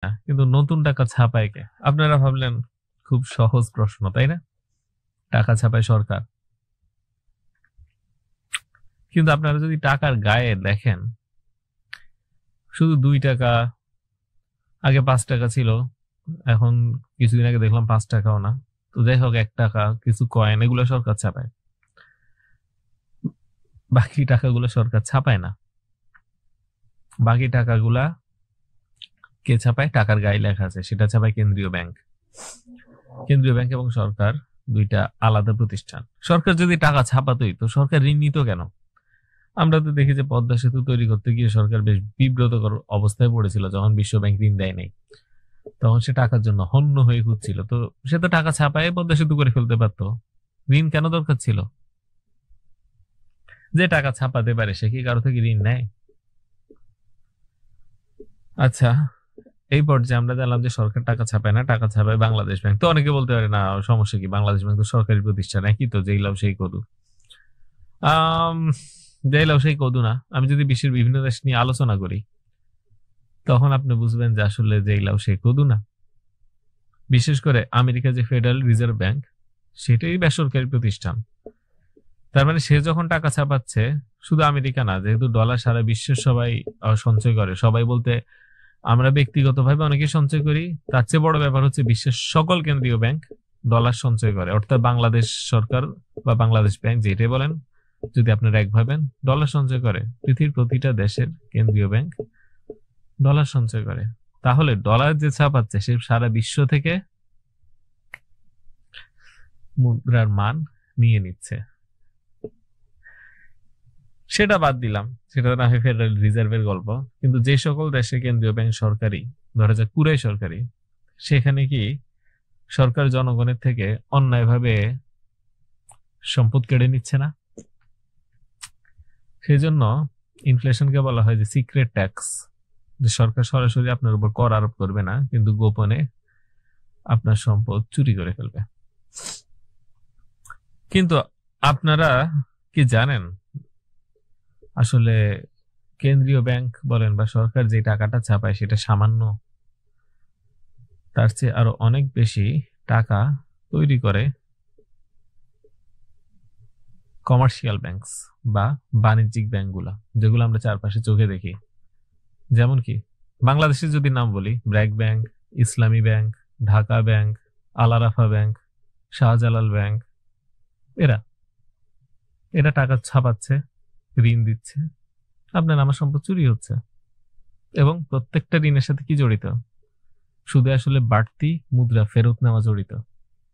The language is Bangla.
না, কিন্তু নতুন টাকা ছাপায় কে? আপনারা ভাবলেন খুব সহজ প্রশ্ন, তাই না? টাকা ছাপায় সরকার। কিন্তু আপনারা যদি টাকার গায়ে দেখেন, শুধু 2 টাকা, আগে 5 টাকা ছিল, এখন কিছুদিন আগে দেখলাম 5 টাকাও না। তো যাই হোক, 1 টাকা, কিছু কয়েন, এগুলো সরকার ছাপায়। বাকি টাকাগুলো সরকার ছাপায় না। বাকি টাকাগুলা কে ছাপায়? টাকার গায়ে লেখা আছে, সেটা ছাপায় কেন্দ্রীয় ব্যাংক। কেন্দ্রীয় ব্যাংক এবং সরকার দুইটা আলাদা প্রতিষ্ঠান। সরকার যদি টাকা ছাপাতোই, তো সরকার ঋণ নিত কেন? আমরা তো দেখি যে পদ্মা সেতু তৈরি করতে গিয়ে সরকার বেশ বিব্রতকর অবস্থায় পড়েছিল, যখন বিশ্ব ব্যাংক ঋণ দেয় নাই। তখন সে টাকার জন্য হন্য হয়ে খুঁজছিল। তো সে তো টাকা ছাপায় পদ্মা সেতু করে ফেলতে পারতো। ঋণ কেন দরকার ছিল? যে টাকা ছাপাতে পারে সে কি কারো থেকে ঋণ নেয়? আচ্ছা, এই পর্যায়ে আমরা জানলাম যে সরকার টাকা ছাপায় না, টাকা ছাপায় বাংলাদেশ ব্যাংক। তো অনেকে বলতে পারে, না সমস্যা কি, বাংলাদেশ ব্যাংক তো সরকারি প্রতিষ্ঠান, একই তো, যেই লাভ সেই কদু। আম যেই লাভ সেই কদু না। আমি যদি বিশ্বের বিভিন্ন দেশ নিয়ে আলোচনা করি, তখন আপনি বুঝবেন যে আসলে যেই লাভ সেই কদু না। বিশেষ করে আমেরিকা যে ফেডারেল রিজার্ভ ব্যাংক, সেটাই বেসরকারি প্রতিষ্ঠান। তার মানে সে যখন টাকা ছাপাচ্ছে, শুধু আমেরিকা না, যেহেতু ডলার সারা বিশ্বের সবাই সঞ্চয় করে, সবাই বলতে আমরা ব্যক্তিগতভাবে অনেকে সঞ্চয় করি, তার চেয়ে বড় ব্যাপার হচ্ছে বিশ্বের সকল কেন্দ্রীয় ব্যাংক ডলার সঞ্চয় করে। অর্থাৎ বাংলাদেশ সরকার বা বাংলাদেশ ব্যাংক, যেটাই বলেন, যদি আপনারা এক ভাবেন, ডলার সঞ্চয় করে। পৃথিবীর প্রতিটা দেশের কেন্দ্রীয় ব্যাংক ডলার সঞ্চয় করে। তাহলে ডলার যে ছাপাচ্ছে, সে সারা বিশ্ব থেকে মুদ্রার মান নিয়ে নিচ্ছে। সেটা বাদ দিলাম, সেটা না হয় ফেডারেল রিজার্ভের গল্প। কিন্তু যে সকল দেশে কেন্দ্রীয় ব্যাংক সরকারি, ধরা যাক পুরাই সরকারি, সেখানে কি সরকার জনগণের থেকে অন্যায়ভাবে সম্পদ কেড়ে নিচ্ছে না? সেই জন্য ইনফ্লেশনকে বলা হয় যে সিক্রেট ট্যাক্স। যে সরকার সরাসরি আপনার উপর কর আরোপ করবে না, কিন্তু গোপনে আপনার সম্পদ চুরি করে ফেলবে। কিন্তু আপনারা কি জানেন, আসলে কেন্দ্রীয় ব্যাংক বলেন বা সরকার যে টাকাটা ছাপায়, সেটা সামান্য। তার চেয়ে আরো অনেক বেশি টাকা তৈরি করে কমার্শিয়াল ব্যাংকস বা বাণিজ্যিক ব্যাংকগুলা, যেগুলো আমরা চারপাশে চোখে দেখি। যেমন কি, বাংলাদেশের যদি নাম বলি, ব্র্যাক ব্যাংক, ইসলামী ব্যাংক, ঢাকা ব্যাংক, আল আরাফা ব্যাংক, শাহজালাল ব্যাংক। এরা এরা টাকা ছাপাচ্ছে, ঋণ দিচ্ছে, আপনার আমার সম্পদ চুরি হচ্ছে। এবং প্রত্যেকটা ঋণের সাথে কি জড়িত? সুদে আসলে বাড়তি মুদ্রা ফেরত নেওয়া জড়িত।